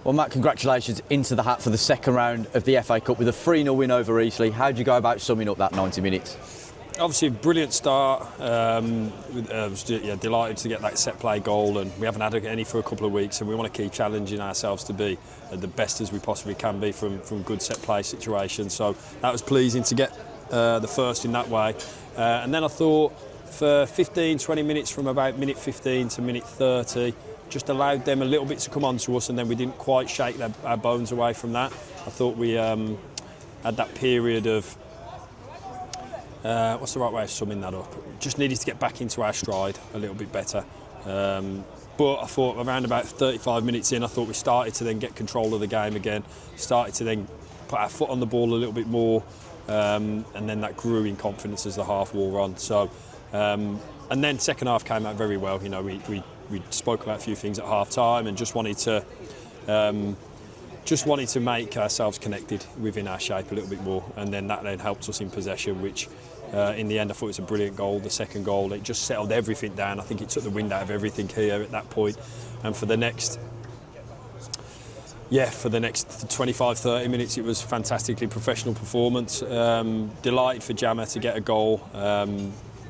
Well, Matt, congratulations into the hat for the second round of the FA Cup with a 3-0 win over Eastleigh. How did you go about summing up that 90 minutes? Obviously, a brilliant start. I was delighted to get that set play goal, and we haven't had any for a couple of weeks, and we want to keep challenging ourselves to be the best as we possibly can be from good set play situations. So that was pleasing to get the first in that way. And then I thought for 15-20 minutes, from about minute 15 to minute 30, just allowed them a little bit to come on to us, and then we didn't quite shake our bones away from that. I thought we had that period of what's the right way of summing that up? Just needed to get back into our stride a little bit better. But I thought around about 35 minutes in, I thought we started to then get control of the game again, started to then put our foot on the ball a little bit more, and then that grew in confidence as the half wore on. So, and then second half came out very well. You know, we spoke about a few things at half time and just wanted to make ourselves connected within our shape a little bit more, and then that then helped us in possession, which in the end I thought it was a brilliant goal. The second goal, it just settled everything down. I think it took the wind out of everything here at that point, and for the next 25-30 minutes it was fantastically professional performance. Delighted for Jamal to get a goal.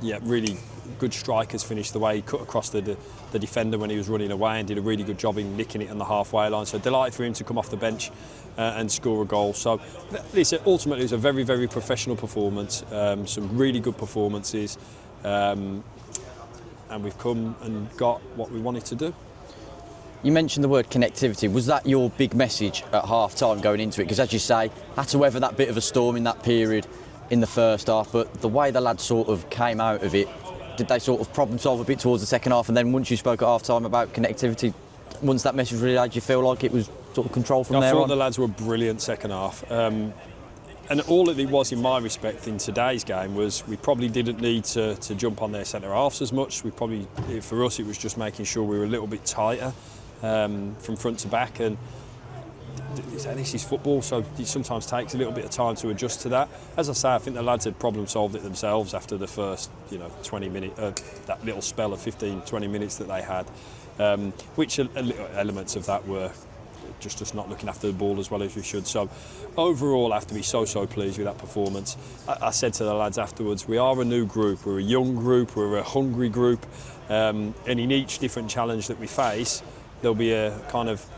Really good strikers finished the way he cut across the defender when he was running away, and did a really good job in nicking it on the halfway line. So delighted for him to come off the bench and score a goal. So ultimately it was a very, very professional performance, some really good performances, and we've come and got what we wanted to do. You mentioned the word connectivity. Was that your big message at half time going into it? Because as you say, had to weather that bit of a storm in that period in the first half, but the way the lads sort of came out of it, did they sort of problem solve a bit towards the second half? And then once you spoke at half time about connectivity, once that message relayed, did you feel like it was sort of control from there on? I thought the lads were brilliant second half. And all that it was, in my respect, in today's game was we probably didn't need to jump on their centre halves as much. For us, it was just making sure we were a little bit tighter from front to back. And this is football, so it sometimes takes a little bit of time to adjust to that. As I say, I think the lads had problem solved it themselves after the first 20 minutes, that little spell of 15-20 minutes that they had, which elements of that were just us not looking after the ball as well as we should. So overall I have to be so pleased with that performance. I said to the lads afterwards, we are a new group, we're a young group, we're a hungry group, and in each different challenge that we face there'll be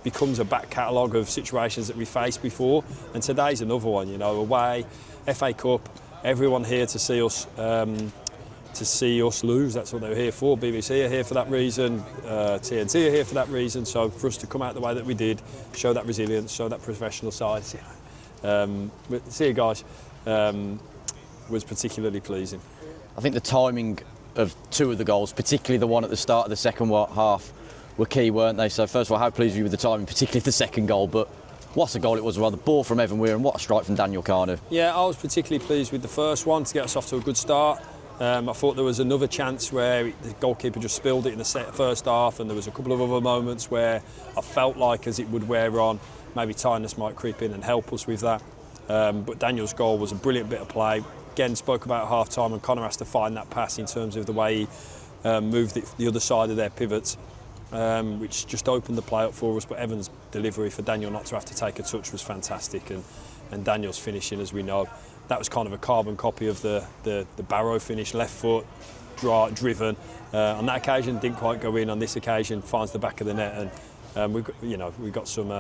becomes a back catalogue of situations that we faced before, and today's another one. Away, FA Cup, everyone here to see us lose. That's what they're here for. BBC are here for that reason. TNT are here for that reason. So for us to come out the way that we did, show that resilience, show that professional side, see you guys, was particularly pleasing. I think the timing of two of the goals, particularly the one at the start of the second half, were key, weren't they? So first of all, how pleased were you with the timing, particularly the second goal? But what a goal it was, the ball from Evan Weir, and what a strike from Daniel Carnew. Yeah, I was particularly pleased with the first one to get us off to a good start. I thought there was another chance where the goalkeeper just spilled it in the first half, and there was a couple of other moments where I felt like as it would wear on, maybe tiredness might creep in and help us with that. But Daniel's goal was a brilliant bit of play. Again, spoke about half time, and Connor has to find that pass in terms of the way he moved it the other side of their pivots, which just opened the play up for us. But Evan's delivery for Daniel not to have to take a touch was fantastic, and Daniel's finishing, as we know, that was kind of a carbon copy of the Barrow finish, left foot, driven. On that occasion, didn't quite go in. On this occasion, finds the back of the net, and we've got some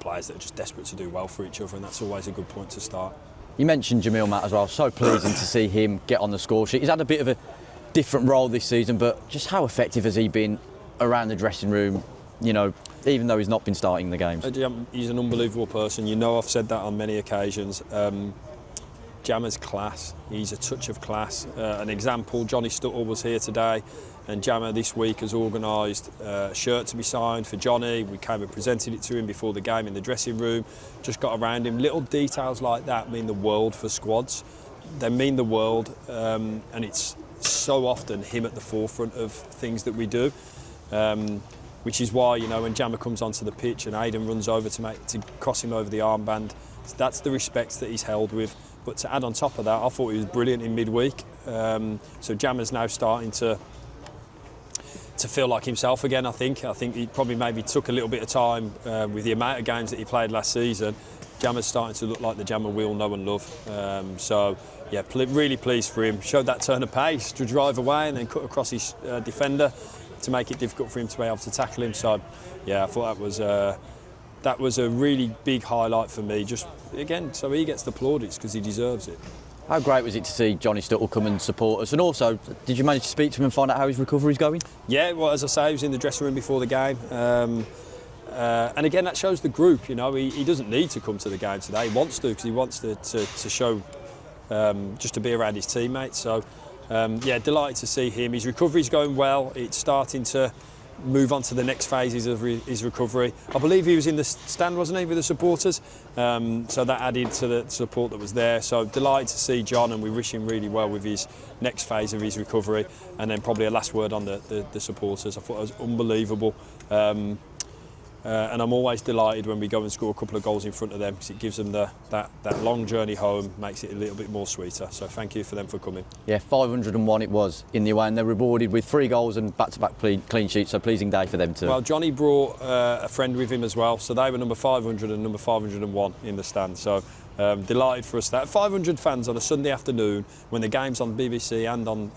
players that are just desperate to do well for each other, and that's always a good point to start. You mentioned Jamal Matt as well. So pleasing to see him get on the score sheet. He's had a bit of a different role this season, but just how effective has he been around the dressing room, even though he's not been starting the games? He's an unbelievable person. I've said that on many occasions. Jammer's class. He's a touch of class. An example, Johnny Stuttle was here today, and Jammer this week has organised a shirt to be signed for Johnny. We came and presented it to him before the game in the dressing room, just got around him. Little details like that mean the world for squads. They mean the world, and it's so often him at the forefront of things that we do, which is why when Jammer comes onto the pitch and Aidan runs over to cross him over the armband, that's the respect that he's held with. But to add on top of that, I thought he was brilliant in midweek. So Jammer's now starting to to feel like himself again. I think he probably maybe took a little bit of time with the amount of games that he played last season. Jammer's starting to look like the Jammer we all know and love. So yeah, really pleased for him. Showed that turn of pace to drive away and then cut across his defender to make it difficult for him to be able to tackle him. So yeah, I thought that was a really big highlight for me. Just again, so he gets the plaudits because he deserves it. How great was it to see Johnny Stuttle come and support us? And also, did you manage to speak to him and find out how his recovery's going? Yeah, well, as I say, he was in the dressing room before the game. And again, that shows the group. You know, he doesn't need to come to the game today. He wants to because he wants to show just to be around his teammates. So yeah, delighted to see him. His recovery's going well. It's starting to move on to the next phases of his recovery. I believe he was in the stand, wasn't he, with the supporters? So that added to the support that was there. So delighted to see John, and we wish him really well with his next phase of his recovery. And then probably a last word on the supporters. I thought it was unbelievable. And I'm always delighted when we go and score a couple of goals in front of them because it gives them that long journey home, makes it a little bit more sweeter. So thank you for them for coming. Yeah, 501 it was in the away, and they're rewarded with 3 goals and back-to-back clean sheets, so pleasing day for them too. Well, Johnny brought a friend with him as well, so they were number 500 and number 501 in the stand. So delighted for us that 500 fans on a Sunday afternoon when the game's on BBC and on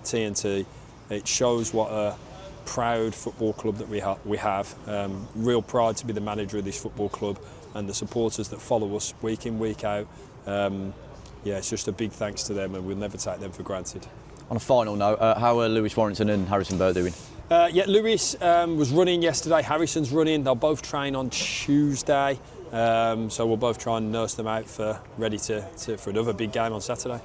TNT. It shows what a proud football club that we have. Real pride to be the manager of this football club, and the supporters that follow us week in, week out. Yeah, it's just a big thanks to them, and we'll never take them for granted. On a final note, how are Lewis Warrington and Harrison Burr doing? Yeah, Lewis was running yesterday, Harrison's running. They'll both train on Tuesday, so we'll both try and nurse them out for ready for another big game on Saturday.